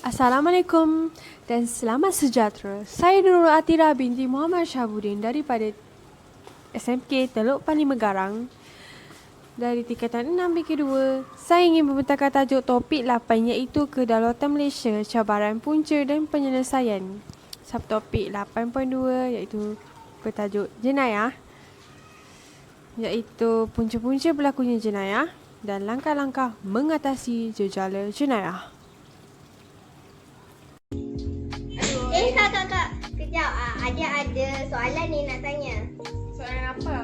Assalamualaikum dan selamat sejahtera. Saya Nurul Atira binti Muhammad Syabuddin daripada SMK Teluk Panima Garang dari tingkatan 6 BK2. Saya ingin membentangkan tajuk topik 8 iaitu Kedaulatan Malaysia, Cabaran Punca dan Penyelesaian. Subtopik 8.2 iaitu bertajuk jenayah, iaitu punca-punca berlakunya jenayah dan langkah-langkah mengatasi jejala jenayah. Tak. Kejap. Adik ada soalan ni nak tanya. Soalan apa?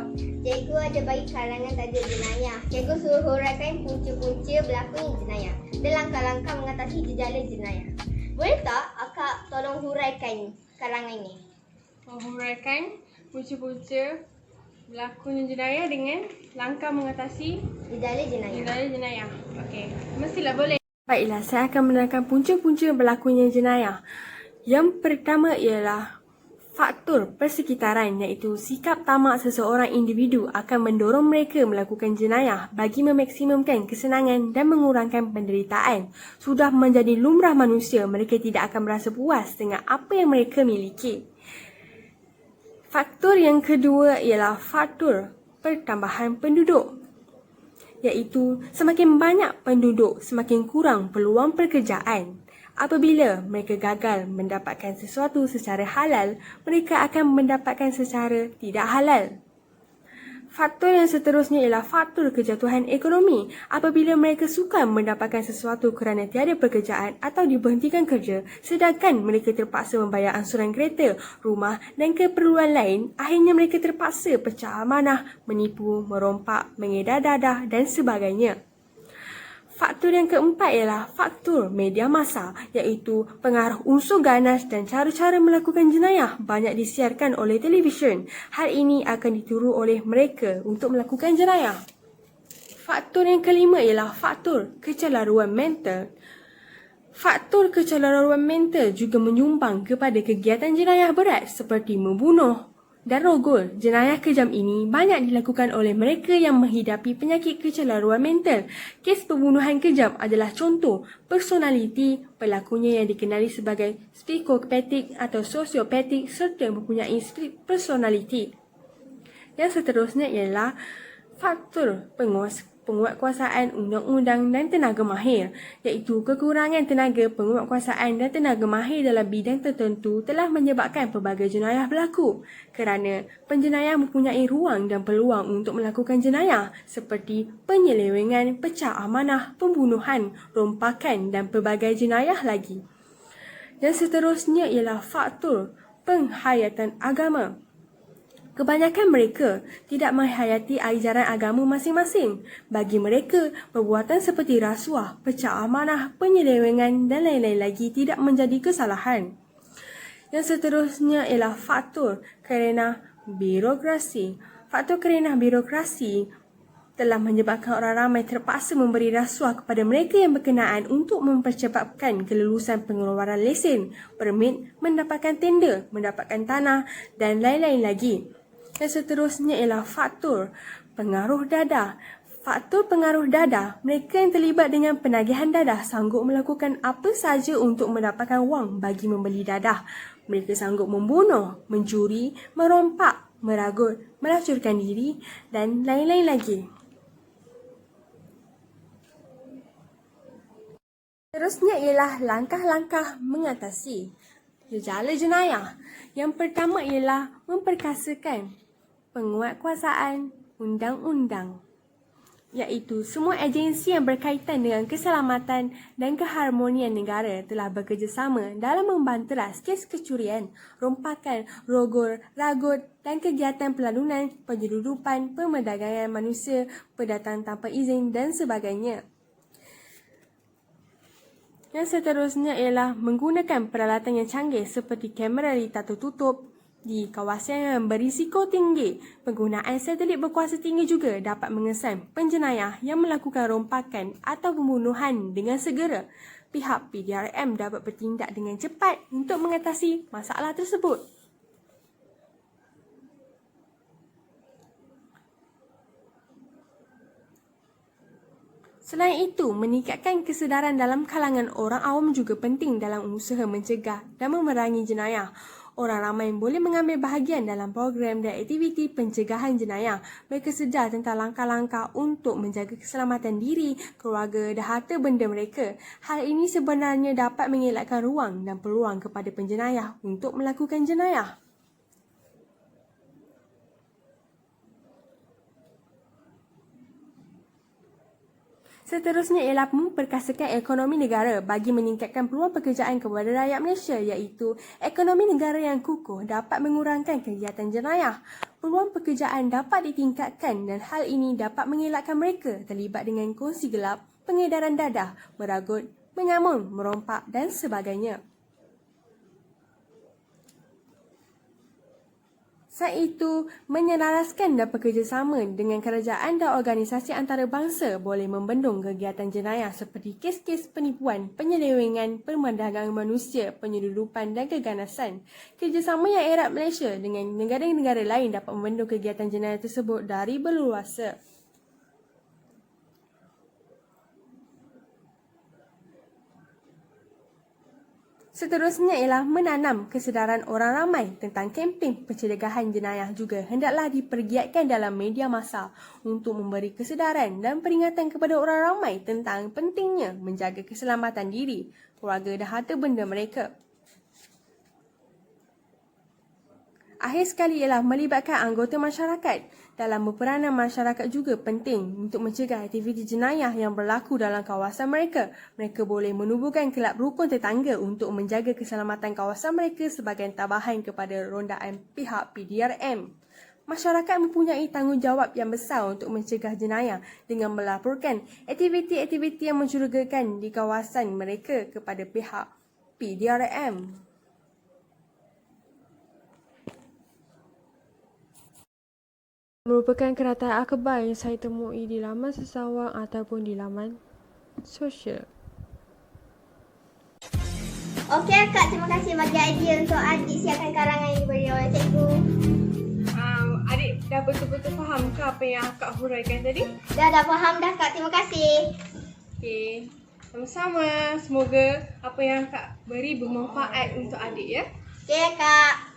Cikgu ada bagi karangan tajuk jenayah. Cikgu suruh huraikan punca-punca berlakunya jenayah dan langkah-langkah mengatasi jejala jenayah. Boleh tak akak tolong huraikan karangan ni? Menghuraikan punca-punca berlakunya jenayah dengan langkah mengatasi Jejala jenayah. jenayah. Okey, mestilah boleh. Baiklah, saya akan menerangkan punca-punca berlakunya jenayah. Yang pertama ialah faktor persekitaran, iaitu sikap tamak seseorang individu akan mendorong mereka melakukan jenayah bagi memaksimumkan kesenangan dan mengurangkan penderitaan. Sudah menjadi lumrah manusia, mereka tidak akan merasa puas dengan apa yang mereka miliki. Faktor yang kedua ialah faktor pertambahan penduduk, iaitu semakin banyak penduduk, semakin kurang peluang pekerjaan. Apabila mereka gagal mendapatkan sesuatu secara halal, mereka akan mendapatkan secara tidak halal. Faktor yang seterusnya ialah faktor kejatuhan ekonomi. Apabila mereka sukar mendapatkan sesuatu kerana tiada pekerjaan atau diberhentikan kerja, sedangkan mereka terpaksa membayar angsuran kereta, rumah dan keperluan lain, akhirnya mereka terpaksa pecah amanah, menipu, merompak, mengedar dadah dan sebagainya. Faktor yang keempat ialah faktor media massa, iaitu pengaruh unsur ganas dan cara-cara melakukan jenayah banyak disiarkan oleh televisyen. Hal ini akan ditiru oleh mereka untuk melakukan jenayah. Faktor yang kelima ialah faktor kecelaruan mental. Faktor kecelaruan mental juga menyumbang kepada kegiatan jenayah berat seperti membunuh dan rogol. Jenayah kejam ini banyak dilakukan oleh mereka yang menghidapi penyakit kecelaruan mental. Kes pembunuhan kejam adalah contoh personaliti pelakunya yang dikenali sebagai psikopatik atau sosiopatik serta mempunyai split personality. Yang seterusnya ialah faktor penguatkuasaan undang-undang dan tenaga mahir, iaitu kekurangan tenaga penguatkuasaan dan tenaga mahir dalam bidang tertentu telah menyebabkan pelbagai jenayah berlaku. Kerana penjenayah mempunyai ruang dan peluang untuk melakukan jenayah seperti penyelewengan, pecah amanah, pembunuhan, rompakan dan pelbagai jenayah lagi. Dan seterusnya ialah faktor penghayatan agama. Kebanyakan mereka tidak menghayati ajaran agama masing-masing. Bagi mereka, perbuatan seperti rasuah, pecah amanah, penyelewengan dan lain-lain lagi tidak menjadi kesalahan. Yang seterusnya ialah faktor kerana birokrasi. Faktor kerana birokrasi telah menyebabkan orang ramai terpaksa memberi rasuah kepada mereka yang berkenaan untuk mempercepatkan kelulusan pengeluaran lesen, permit, mendapatkan tender, mendapatkan tanah dan lain-lain lagi. Yang seterusnya ialah faktor pengaruh dadah. Faktor pengaruh dadah, mereka yang terlibat dengan penagihan dadah sanggup melakukan apa sahaja untuk mendapatkan wang bagi membeli dadah. Mereka sanggup membunuh, mencuri, merompak, meragut, melacurkan diri dan lain-lain lagi. Seterusnya ialah langkah-langkah mengatasi jejala jenayah. Yang pertama ialah memperkasakan penguatkuasaan undang-undang, iaitu semua agensi yang berkaitan dengan keselamatan dan keharmonian negara telah bekerjasama dalam membanteras kes kecurian, rompakan, rogol, ragut dan kegiatan pelalunan, penyeludupan, pemerdagangan manusia, pendatang tanpa izin dan sebagainya. Yang seterusnya ialah menggunakan peralatan yang canggih seperti kamera litar tertutup di kawasan yang berisiko tinggi. Penggunaan satelit berkuasa tinggi juga dapat mengesan penjenayah yang melakukan rompakan atau pembunuhan dengan segera. Pihak PDRM dapat bertindak dengan cepat untuk mengatasi masalah tersebut. Selain itu, meningkatkan kesedaran dalam kalangan orang awam juga penting dalam usaha mencegah dan memerangi jenayah. Orang ramai boleh mengambil bahagian dalam program dan aktiviti pencegahan jenayah. Mereka sedar tentang langkah-langkah untuk menjaga keselamatan diri, keluarga dan harta benda mereka. Hal ini sebenarnya dapat mengelakkan ruang dan peluang kepada penjenayah untuk melakukan jenayah. Seterusnya ialah memperkasakan ekonomi negara bagi meningkatkan peluang pekerjaan kepada rakyat Malaysia, iaitu ekonomi negara yang kukuh dapat mengurangkan kegiatan jenayah. Peluang pekerjaan dapat ditingkatkan dan hal ini dapat mengelakkan mereka terlibat dengan kongsi gelap, pengedaran dadah, meragut, mengamun, merompak dan sebagainya. Selain itu, menyelaraskan dan bekerjasama dengan kerajaan dan organisasi antarabangsa boleh membendung kegiatan jenayah seperti kes-kes penipuan, penyelewengan, perdagangan manusia, penyeludupan dan keganasan. Kerjasama yang erat Malaysia dengan negara-negara lain dapat membendung kegiatan jenayah tersebut dari berluasa. Seterusnya ialah menanam kesedaran orang ramai tentang kempen pencegahan jenayah juga hendaklah dipergiatkan dalam media massa untuk memberi kesedaran dan peringatan kepada orang ramai tentang pentingnya menjaga keselamatan diri, keluarga dan harta benda mereka. Akhir sekali ialah melibatkan anggota masyarakat. Dalam berperanan, masyarakat juga penting untuk mencegah aktiviti jenayah yang berlaku dalam kawasan mereka. Mereka boleh menubuhkan kelab rukun tetangga untuk menjaga keselamatan kawasan mereka sebagai tambahan kepada rondaan pihak PDRM. Masyarakat mempunyai tanggungjawab yang besar untuk mencegah jenayah dengan melaporkan aktiviti-aktiviti yang mencurigakan di kawasan mereka kepada pihak PDRM. Merupakan kerataan akhbar yang saya temui di laman sesawang ataupun di laman sosial. Okey Akak, terima kasih bagi idea untuk adik siapkan karangan yang diberi oleh cikgu. Adik dah betul-betul faham ke apa yang Akak huraikan tadi? Dah faham dah Kak, terima kasih. Okey, sama-sama. Semoga apa yang Akak beri bermanfaat untuk adik ya. Okey Kak.